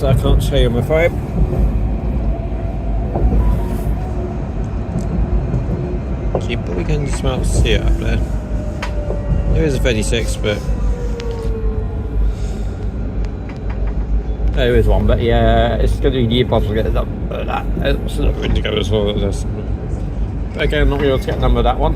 so I can't show you, I'm afraid. But we can smell see it up there. There is a 36, but there is one, but yeah, it's going to be the impossible to get it done. But it's not going to go as well as this. But again, I'm not going to be able to get a number of that one.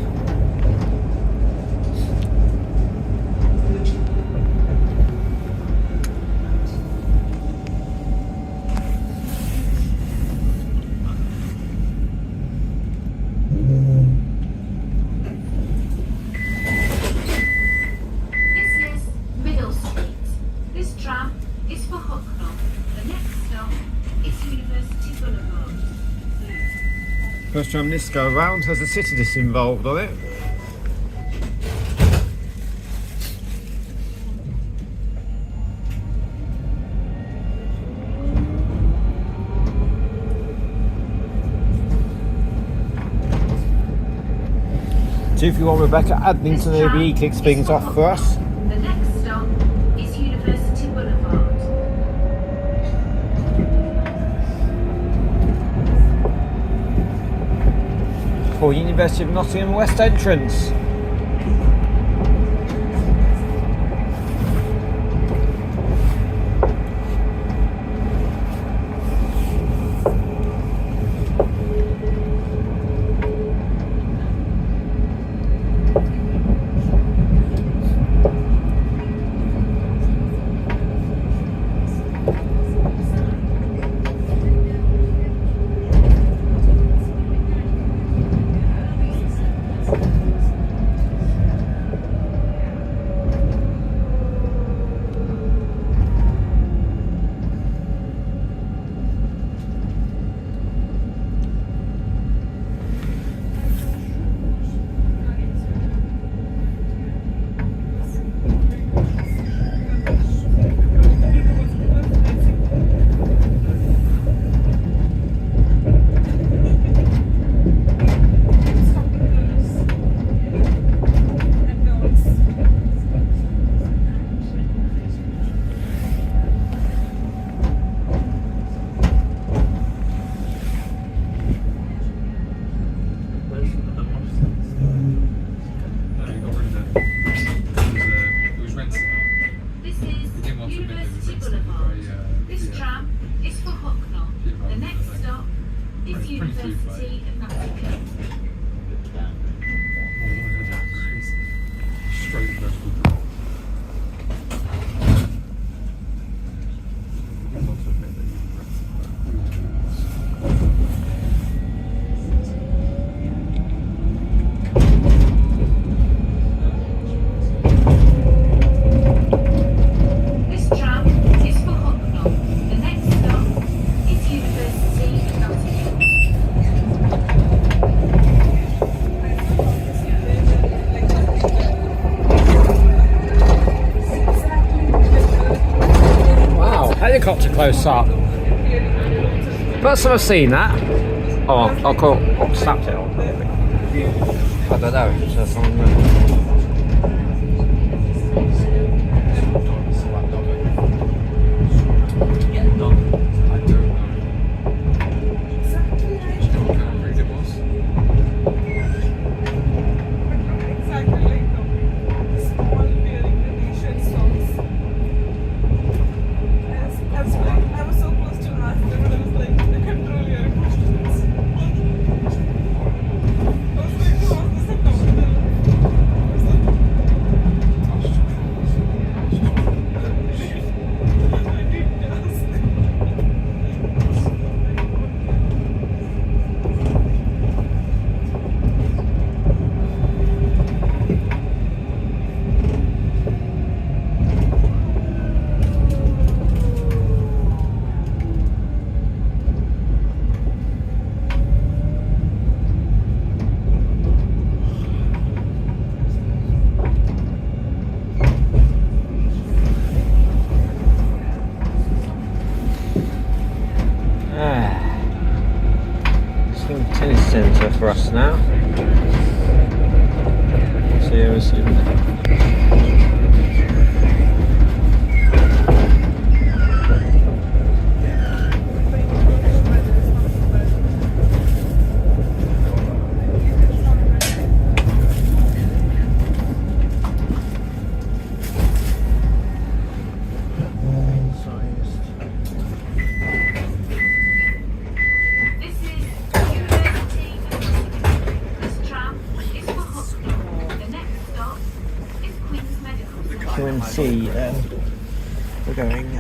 First tram this go around has a city disc involved on it. So if you want Rebecca Adnington ABE kicks things off for us. The next stop is University Boulevard. For University of Nottingham West entrance. Helicopter close up. First time I've seen that. Oh, I'll call. Oh, snapped it on. I don't know. It's just on. Beeston Centre for us now. Seriously. and see we're going.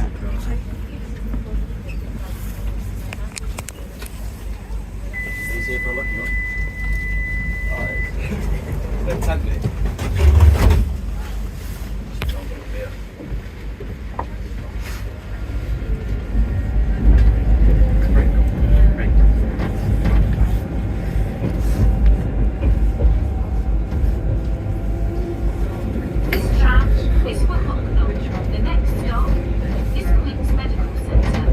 This tram is for Nottingham. The next stop is Medical Centre.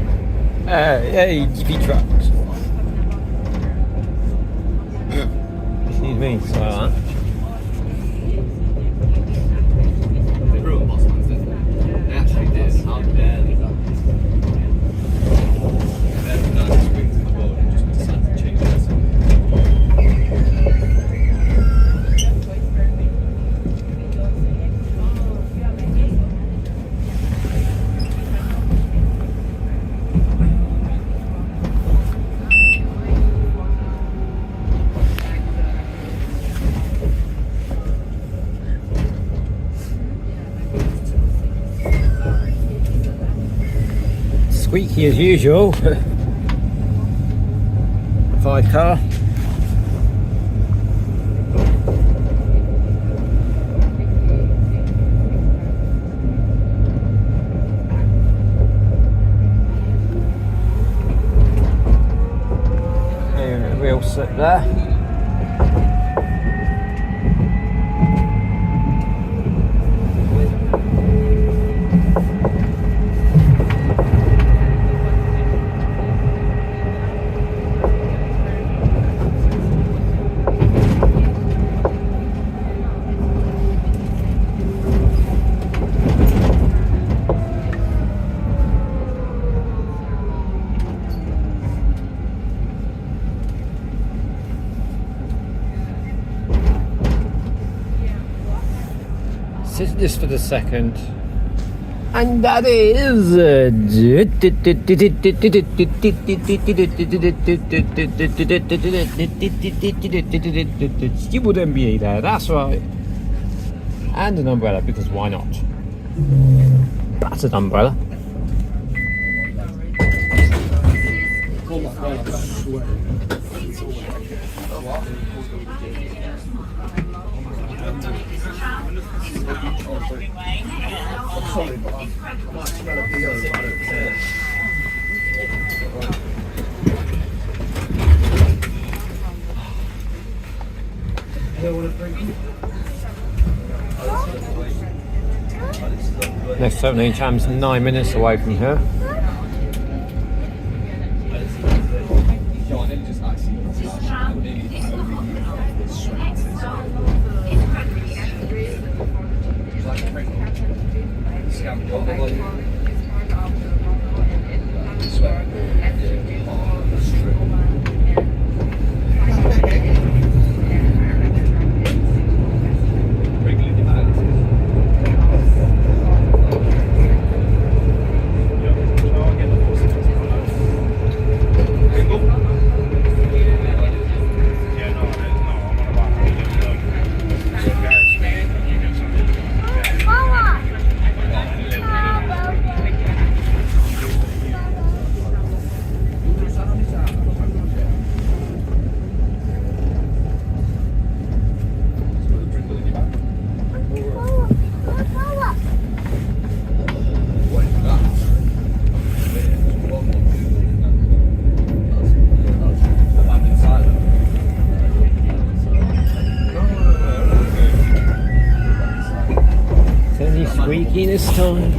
Hey, DV trucks. Excuse me, sorry about that. They ruined boss ones, didn't they? They actually did. How dare they? They've done swings in the world and just decided to change this. Squeaky as usual. 5 car. Real slip there. Sit this for the second, and that is stupid MBA there. That's right, and an umbrella because why not? That's an umbrella. Next 17 tram's 9 minutes away from here. This tram is for Nottingham. The next stop is Squeaky this time.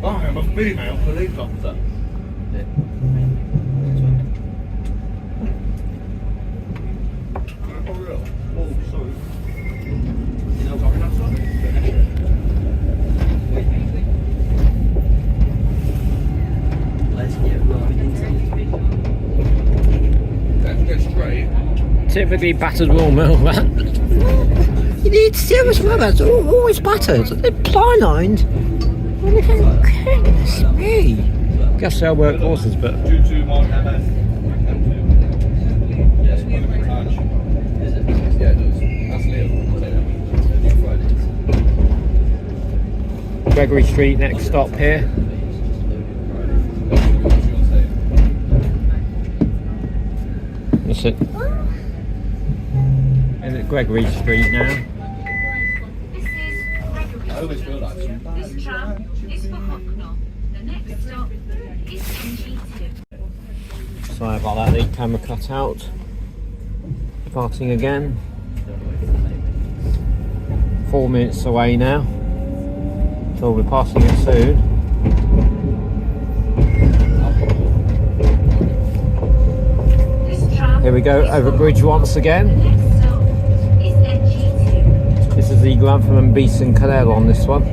I'm a female police officer. Oh, sorry. You know what I'm Typically battered wall mill, that. You need serious rubbers, always battered. They're ply lined. Goodness me. Guess they'll work horses, but. Due to my MS. Gregory Street, next stop here. That's it. And at Gregory Street now. This is Gregory I always feel like Street. This tram is for Hucknall. The next stop is NG2. Sorry about that, the camera cut out. Departing again. 4 minutes away now. So we'll be passing it soon. Here we go, over bridge once again. This is the Grantham and Beeston Canal on this one.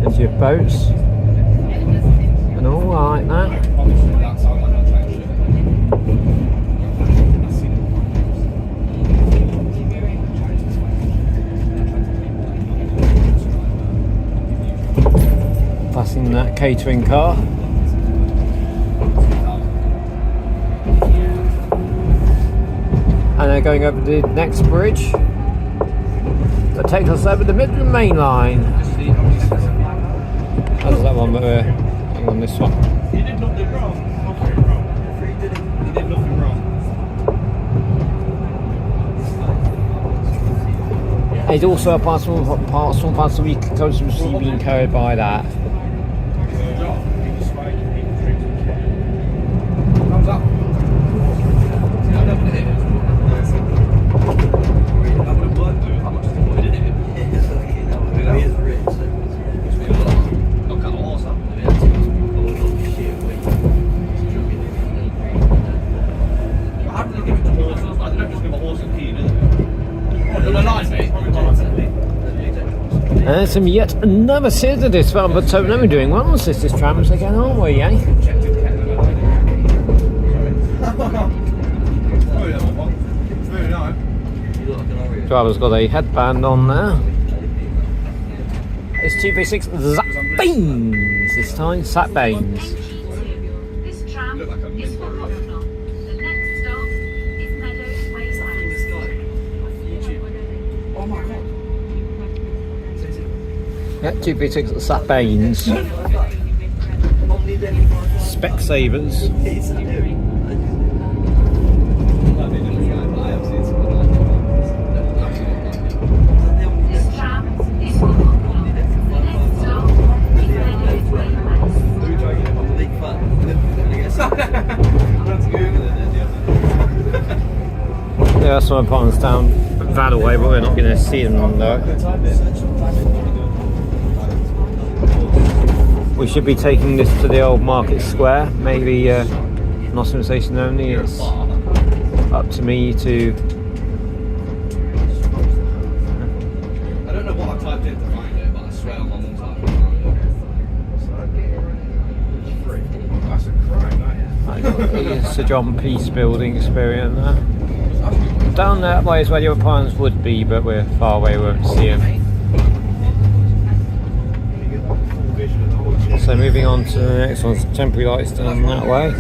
There's your boats. And all like that. Passing that catering car. And they're going over the next bridge that takes us over the Midland Main Line. How's that one? But we're on this one. He did nothing wrong. He did nothing wrong. It's also a parcel we could see being carried by that. Thumbs up. I never did it. That would have worked, dude. How much is the boy, didn't it? He is rich. Look at the horse, huh? How do they give it to horses? Like, they don't just give a horse a key, do they? You're on the line, mate. And there's some yet another series of this one, but we're doing well on Sisters Trams again, aren't we, eh? Driver's got a headband on there. It's 236 Zap Baines this time, Zap Baines. NG2. This tram is for Hucknall. The next stop is Meadows Way West. Oh my god. Yeah, 236 Zap Baines. Specsavers. This tram is for Hucknall. The next stop is Meadows Way West. Yeah, some apartments down that way, but we're not going to see them though. We should be taking this to the old Market Square, maybe Nottingham Station only. It's up to me to. I don't know what I typed in to find it, but I swear on my mum's typed it. That's a crime, that is. Sir John Peace building experience there. Down that way is where your apartments would be, but we're far away, we won't see them. So moving on to the next one's temporary lights down that way.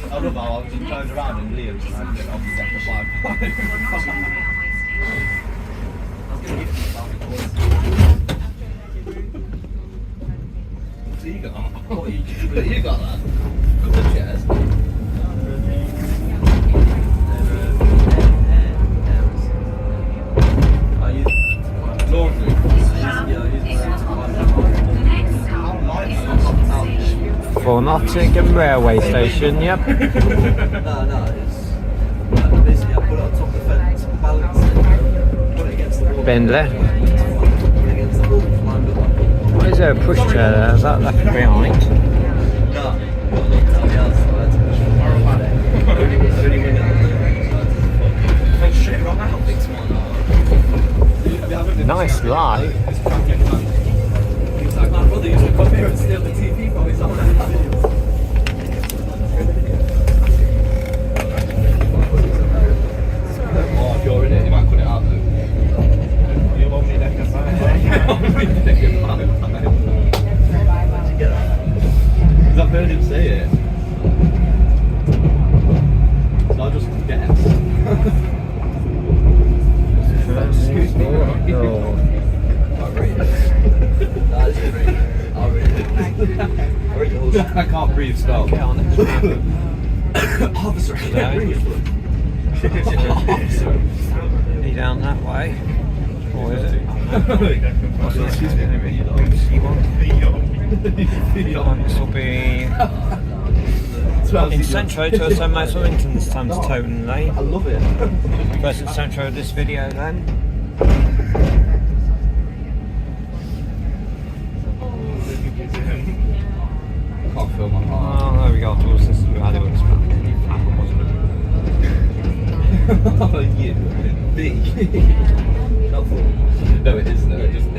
I love how I was just turned around and Liam's trying to get off the second flag. So you got that? What you got that? Good chairs. For Nottingham Railway Station, yep. No, it's basically I put it on top of the fence. bend left. Why is there a push chair there? Is that left behind? Nice light. He's like, my brother used to come here and steal the TV from his own house. Oh, if you're in it, you might cut it out though. You want me to get because I've heard him say it. So I'll just guess. Excuse me. I can't breathe, stop. Get on it. Officer. Are you down that way? Or is it? Excuse me. This will be Incentro to St Matt's Willington's times Toten Lane. I love it. First Incentro of this video then. Can't feel my heart. Oh, there we go. Towards this, we had it with this map. Oh, you big. Not full. No, it isn't. It just it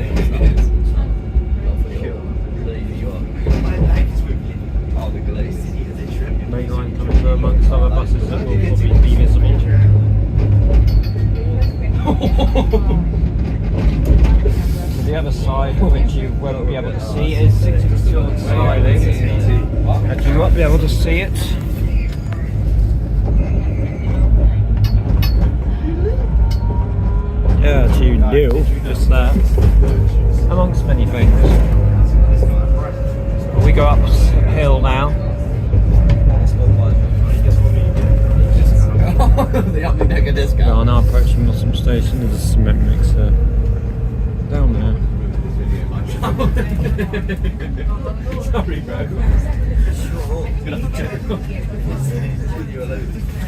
is. Not for sure. You are. My life is with you. Oh, the glaze. Main line coming through amongst other buses that will probably be visible. To the other side, which you won't be able to see, is 62 sliding. And you won't be able to see it. Yeah, you do, just there. Amongst many things. We go uphill now. They have me mega We discount. are now approaching Nottingham Station. There's a cement mixer down there. Sorry, bro.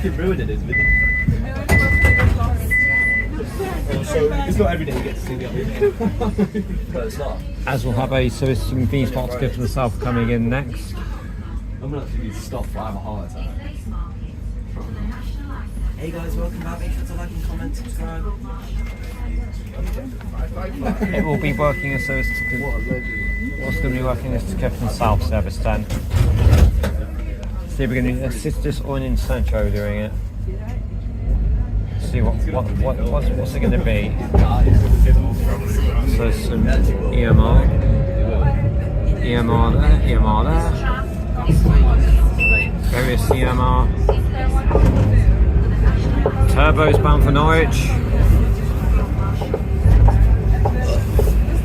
You're ruining his video. So it's not every day you get to see the other video. No, it's not. As we'll have a servicing these parts to go to the south coming in next. I'm gonna have to need to stop for I have a heart attack. Hey guys, welcome back. Make sure to like and comment, subscribe. It will be working as service to what's going to be working as to Kefton South service then. See if we're going to assist us or an Incentro doing it. See what's it going to be. So some EMR there, various EMR. Turbos bound for Norwich.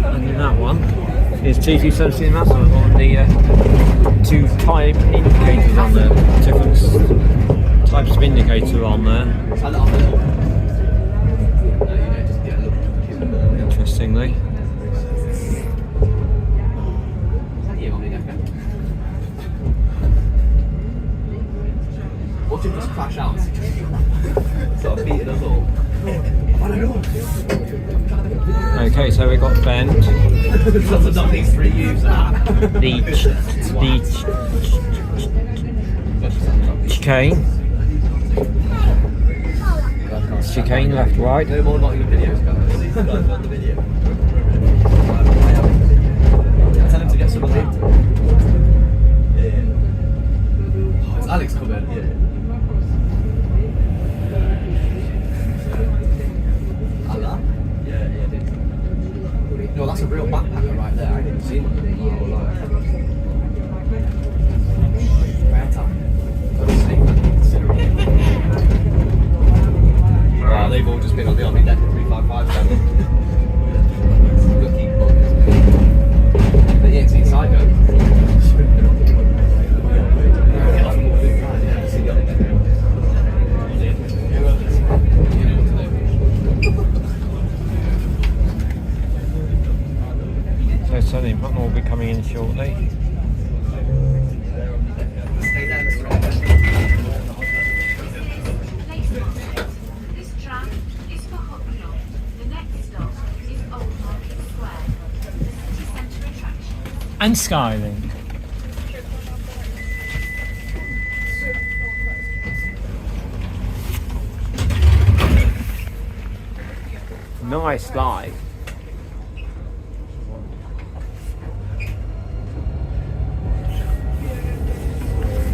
And in that one is GT17 Master on the two type indicators on there. Different types of indicator on there. Interestingly. Watch him just crash out. Sort of beating us all. Okay, so we got bend. Lots of these three use chicane. Chicane left, right. No more Nottingham videos, guys. These guys are on the video. Tell him to get some of it. Yeah. Oh, it's Alex coming. Yeah. No, that's a real backpacker right there. I didn't see one in my whole life. Rare time. Got a snake that considerable. Wow, they've all just been on the Omni Deck 355 channel. Lucky buggers. The EXE Psycho. Get off more big guys, yeah, see the Omni Deck. So certainly Putnam will be coming in shortly. This tram is for Hucknall. The next stop and Skylink. Nice light.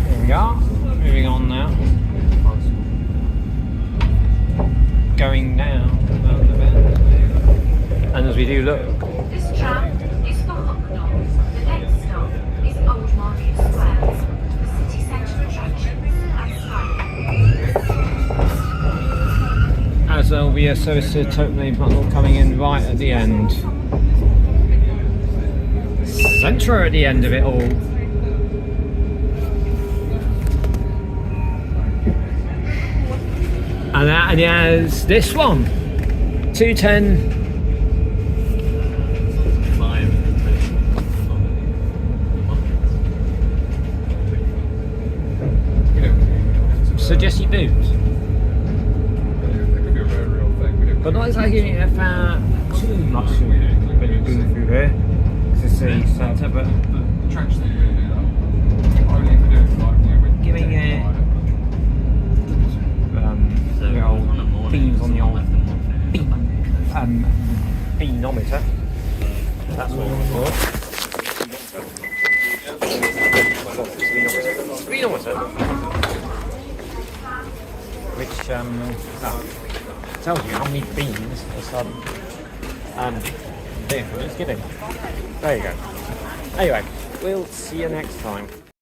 There we are. Moving on now. Going down the bend. And as we do look, This tram is for Hucknall. The next stop is Old Market Square, the city centre attractions and Skylink. as there will be a service to Tottenham Tunnel coming in right at the end. Centre at the end of it all. And there's this one, 210. Suggested boots. But not exactly too much when you're going through here. It's the centre, but giving it the old beams on the old beanometer. That's what it was for. Beanometer. Which tells you how many beans a sudden vehicle is giving. There you go. Anyway, we'll see you next time.